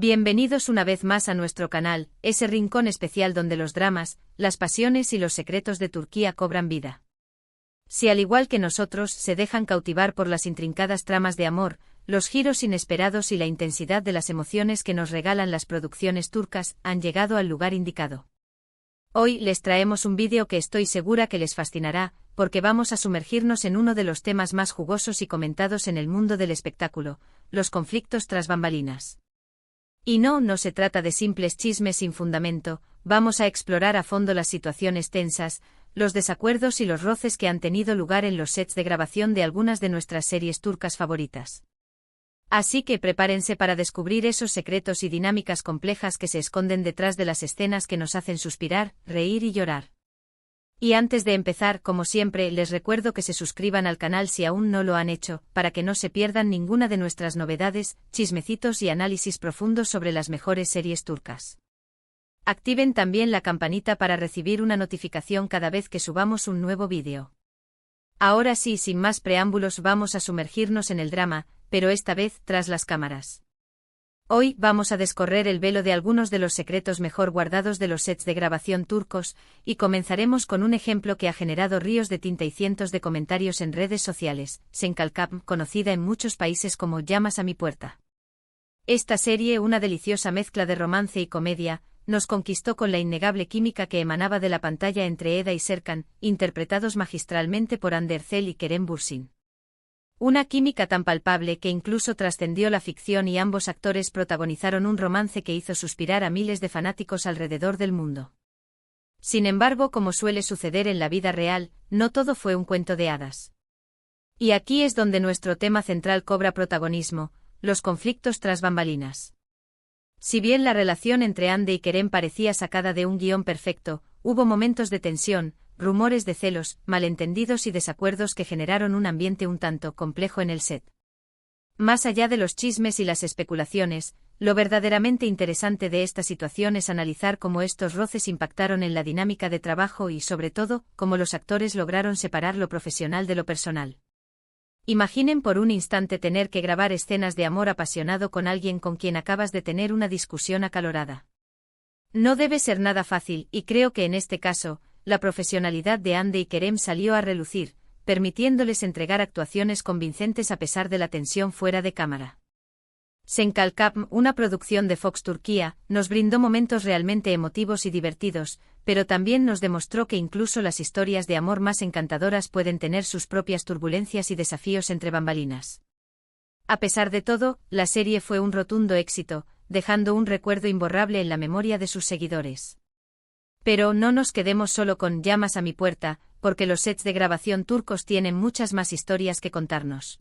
Bienvenidos una vez más a nuestro canal, ese rincón especial donde los dramas, las pasiones y los secretos de Turquía cobran vida. Si al igual que nosotros se dejan cautivar por las intrincadas tramas de amor, los giros inesperados y la intensidad de las emociones que nos regalan las producciones turcas, han llegado al lugar indicado. Hoy les traemos un vídeo que estoy segura que les fascinará, porque vamos a sumergirnos en uno de los temas más jugosos y comentados en el mundo del espectáculo, los conflictos tras bambalinas. Y no se trata de simples chismes sin fundamento, vamos a explorar a fondo las situaciones tensas, los desacuerdos y los roces que han tenido lugar en los sets de grabación de algunas de nuestras series turcas favoritas. Así que prepárense para descubrir esos secretos y dinámicas complejas que se esconden detrás de las escenas que nos hacen suspirar, reír y llorar. Y antes de empezar, como siempre, les recuerdo que se suscriban al canal si aún no lo han hecho, para que no se pierdan ninguna de nuestras novedades, chismecitos y análisis profundos sobre las mejores series turcas. Activen también la campanita para recibir una notificación cada vez que subamos un nuevo vídeo. Ahora sí, sin más preámbulos, vamos a sumergirnos en el drama, pero esta vez tras las cámaras. Hoy vamos a descorrer el velo de algunos de los secretos mejor guardados de los sets de grabación turcos, y comenzaremos con un ejemplo que ha generado ríos de tinta y cientos de comentarios en redes sociales, Senkalkap, conocida en muchos países como Llamas a mi puerta. Esta serie, una deliciosa mezcla de romance y comedia, nos conquistó con la innegable química que emanaba de la pantalla entre Eda y Serkan, interpretados magistralmente por Hande Erçel y Kerem Bürsin. Una química tan palpable que incluso trascendió la ficción y ambos actores protagonizaron un romance que hizo suspirar a miles de fanáticos alrededor del mundo. Sin embargo, como suele suceder en la vida real, no todo fue un cuento de hadas. Y aquí es donde nuestro tema central cobra protagonismo, los conflictos tras bambalinas. Si bien la relación entre Hande y Kerem parecía sacada de un guión perfecto, hubo momentos de tensión, rumores de celos, malentendidos y desacuerdos que generaron un ambiente un tanto complejo en el set. Más allá de los chismes y las especulaciones, lo verdaderamente interesante de esta situación es analizar cómo estos roces impactaron en la dinámica de trabajo y, sobre todo, cómo los actores lograron separar lo profesional de lo personal. Imaginen por un instante tener que grabar escenas de amor apasionado con alguien con quien acabas de tener una discusión acalorada. No debe ser nada fácil, y creo que en este caso, la profesionalidad de Hande y Kerem salió a relucir, permitiéndoles entregar actuaciones convincentes a pesar de la tensión fuera de cámara. Senkalkap, una producción de Fox Turquía, nos brindó momentos realmente emotivos y divertidos, pero también nos demostró que incluso las historias de amor más encantadoras pueden tener sus propias turbulencias y desafíos entre bambalinas. A pesar de todo, la serie fue un rotundo éxito, dejando un recuerdo imborrable en la memoria de sus seguidores. Pero no nos quedemos solo con Llamas a mi puerta, porque los sets de grabación turcos tienen muchas más historias que contarnos.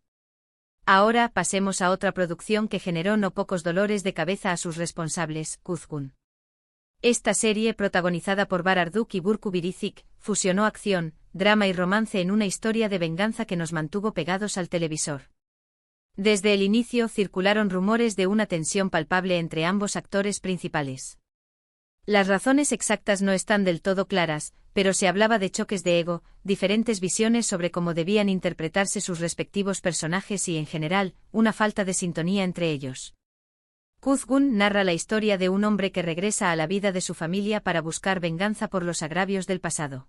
Ahora pasemos a otra producción que generó no pocos dolores de cabeza a sus responsables, Kuzgun. Esta serie, protagonizada por Bararduk y Burcu Biricik, fusionó acción, drama y romance en una historia de venganza que nos mantuvo pegados al televisor. Desde el inicio circularon rumores de una tensión palpable entre ambos actores principales. Las razones exactas no están del todo claras, pero se hablaba de choques de ego, diferentes visiones sobre cómo debían interpretarse sus respectivos personajes y, en general, una falta de sintonía entre ellos. Kuzgun narra la historia de un hombre que regresa a la vida de su familia para buscar venganza por los agravios del pasado.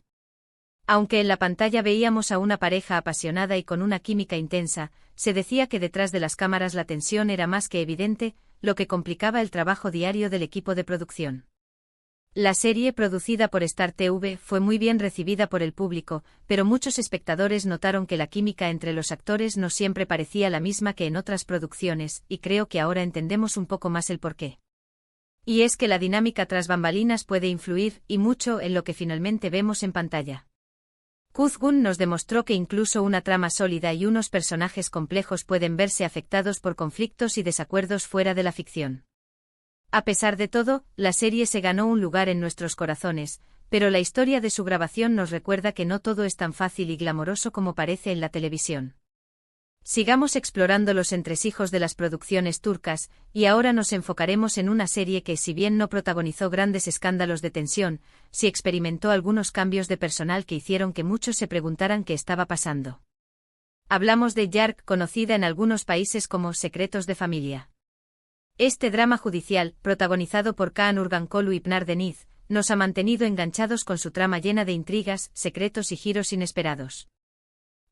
Aunque en la pantalla veíamos a una pareja apasionada y con una química intensa, se decía que detrás de las cámaras la tensión era más que evidente, lo que complicaba el trabajo diario del equipo de producción. La serie, producida por Star TV, fue muy bien recibida por el público, pero muchos espectadores notaron que la química entre los actores no siempre parecía la misma que en otras producciones, y creo que ahora entendemos un poco más el porqué. Y es que la dinámica tras bambalinas puede influir, y mucho, en lo que finalmente vemos en pantalla. Kuzgun nos demostró que incluso una trama sólida y unos personajes complejos pueden verse afectados por conflictos y desacuerdos fuera de la ficción. A pesar de todo, la serie se ganó un lugar en nuestros corazones, pero la historia de su grabación nos recuerda que no todo es tan fácil y glamoroso como parece en la televisión. Sigamos explorando los entresijos de las producciones turcas, y ahora nos enfocaremos en una serie que, si bien no protagonizó grandes escándalos de tensión, sí experimentó algunos cambios de personal que hicieron que muchos se preguntaran qué estaba pasando. Hablamos de Yark, conocida en algunos países como Secretos de Familia. Este drama judicial, protagonizado por Kaan Urgankolu y Pınar Deniz, nos ha mantenido enganchados con su trama llena de intrigas, secretos y giros inesperados.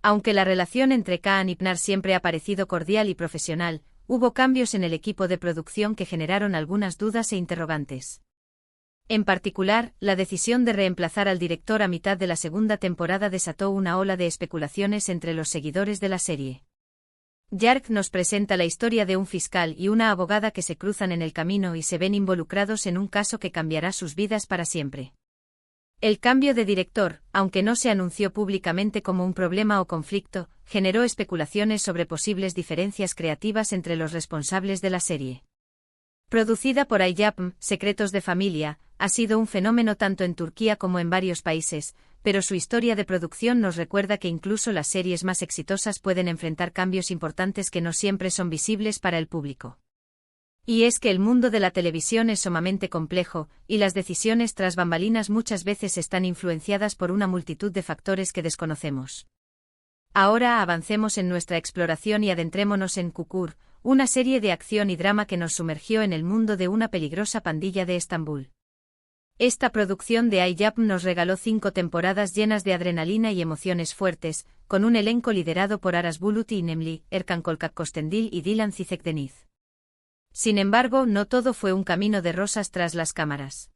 Aunque la relación entre Kaan y Pınar siempre ha parecido cordial y profesional, hubo cambios en el equipo de producción que generaron algunas dudas e interrogantes. En particular, la decisión de reemplazar al director a mitad de la segunda temporada desató una ola de especulaciones entre los seguidores de la serie. Yark nos presenta la historia de un fiscal y una abogada que se cruzan en el camino y se ven involucrados en un caso que cambiará sus vidas para siempre. El cambio de director, aunque no se anunció públicamente como un problema o conflicto, generó especulaciones sobre posibles diferencias creativas entre los responsables de la serie. Producida por iYapım, Secretos de Familia, ha sido un fenómeno tanto en Turquía como en varios países, pero su historia de producción nos recuerda que incluso las series más exitosas pueden enfrentar cambios importantes que no siempre son visibles para el público. Y es que el mundo de la televisión es sumamente complejo, y las decisiones tras bambalinas muchas veces están influenciadas por una multitud de factores que desconocemos. Ahora avancemos en nuestra exploración y adentrémonos en Çukur, una serie de acción y drama que nos sumergió en el mundo de una peligrosa pandilla de Estambul. Esta producción de iYapım nos regaló 5 temporadas llenas de adrenalina y emociones fuertes, con un elenco liderado por Aras Bulut y Nemli, Erkan Kostendil y Dilan Cicek Deniz. Sin embargo, no todo fue un camino de rosas tras las cámaras.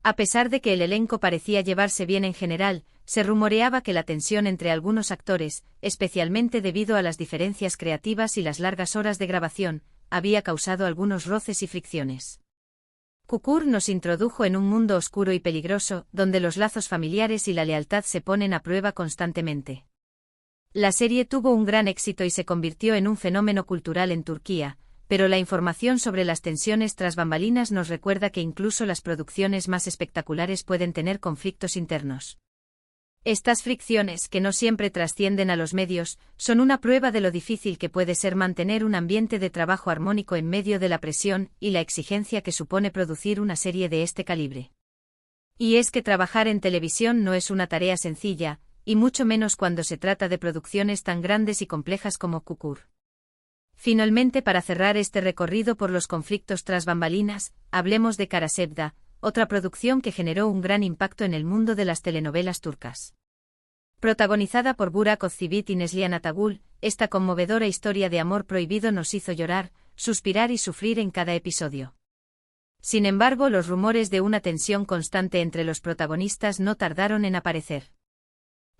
A pesar de que el elenco parecía llevarse bien en general, se rumoreaba que la tensión entre algunos actores, especialmente debido a las diferencias creativas y las largas horas de grabación, había causado algunos roces y fricciones. Çukur nos introdujo en un mundo oscuro y peligroso, donde los lazos familiares y la lealtad se ponen a prueba constantemente. La serie tuvo un gran éxito y se convirtió en un fenómeno cultural en Turquía, pero la información sobre las tensiones tras bambalinas nos recuerda que incluso las producciones más espectaculares pueden tener conflictos internos. Estas fricciones, que no siempre trascienden a los medios, son una prueba de lo difícil que puede ser mantener un ambiente de trabajo armónico en medio de la presión y la exigencia que supone producir una serie de este calibre. Y es que trabajar en televisión no es una tarea sencilla, y mucho menos cuando se trata de producciones tan grandes y complejas como Çukur. Finalmente, para cerrar este recorrido por los conflictos tras bambalinas, hablemos de Karasevda, otra producción que generó un gran impacto en el mundo de las telenovelas turcas. Protagonizada por Burak Özçivit y Neslihan Atagul, esta conmovedora historia de amor prohibido nos hizo llorar, suspirar y sufrir en cada episodio. Sin embargo, los rumores de una tensión constante entre los protagonistas no tardaron en aparecer.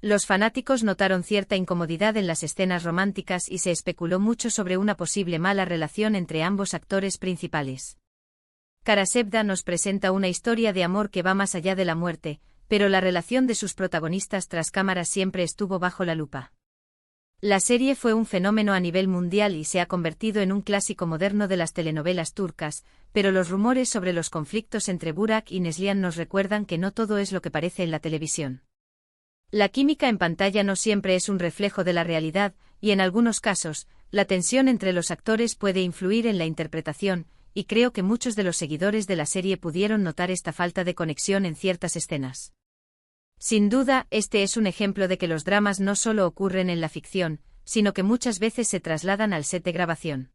Los fanáticos notaron cierta incomodidad en las escenas románticas y se especuló mucho sobre una posible mala relación entre ambos actores principales. Karasevda nos presenta una historia de amor que va más allá de la muerte, pero la relación de sus protagonistas tras cámaras siempre estuvo bajo la lupa. La serie fue un fenómeno a nivel mundial y se ha convertido en un clásico moderno de las telenovelas turcas, pero los rumores sobre los conflictos entre Burak y Neslihan nos recuerdan que no todo es lo que parece en la televisión. La química en pantalla no siempre es un reflejo de la realidad, y en algunos casos, la tensión entre los actores puede influir en la interpretación, y creo que muchos de los seguidores de la serie pudieron notar esta falta de conexión en ciertas escenas. Sin duda, este es un ejemplo de que los dramas no solo ocurren en la ficción, sino que muchas veces se trasladan al set de grabación.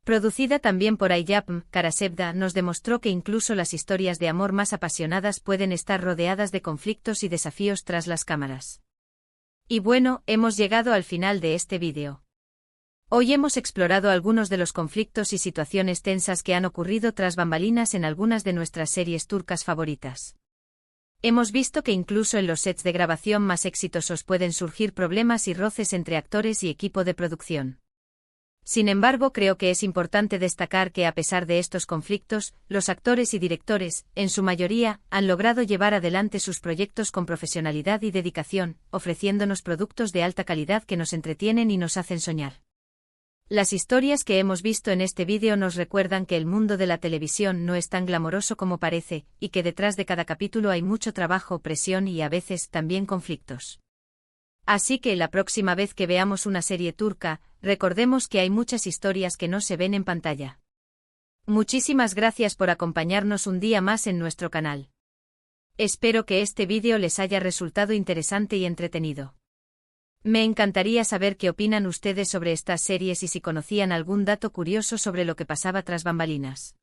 Producida también por iYapım, Karasevda nos demostró que incluso las historias de amor más apasionadas pueden estar rodeadas de conflictos y desafíos tras las cámaras. Y bueno, hemos llegado al final de este vídeo. Hoy hemos explorado algunos de los conflictos y situaciones tensas que han ocurrido tras bambalinas en algunas de nuestras series turcas favoritas. Hemos visto que incluso en los sets de grabación más exitosos pueden surgir problemas y roces entre actores y equipo de producción. Sin embargo, creo que es importante destacar que a pesar de estos conflictos, los actores y directores, en su mayoría, han logrado llevar adelante sus proyectos con profesionalidad y dedicación, ofreciéndonos productos de alta calidad que nos entretienen y nos hacen soñar. Las historias que hemos visto en este vídeo nos recuerdan que el mundo de la televisión no es tan glamoroso como parece, y que detrás de cada capítulo hay mucho trabajo, presión y a veces también conflictos. Así que la próxima vez que veamos una serie turca, recordemos que hay muchas historias que no se ven en pantalla. Muchísimas gracias por acompañarnos un día más en nuestro canal. Espero que este vídeo les haya resultado interesante y entretenido. Me encantaría saber qué opinan ustedes sobre estas series y si conocían algún dato curioso sobre lo que pasaba tras bambalinas.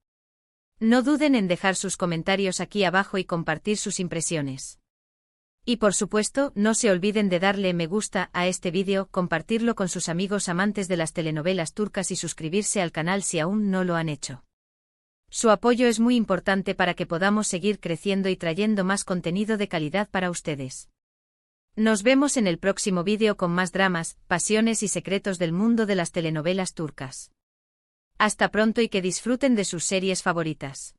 No duden en dejar sus comentarios aquí abajo y compartir sus impresiones. Y por supuesto, no se olviden de darle me gusta a este vídeo, compartirlo con sus amigos amantes de las telenovelas turcas y suscribirse al canal si aún no lo han hecho. Su apoyo es muy importante para que podamos seguir creciendo y trayendo más contenido de calidad para ustedes. Nos vemos en el próximo vídeo con más dramas, pasiones y secretos del mundo de las telenovelas turcas. Hasta pronto y que disfruten de sus series favoritas.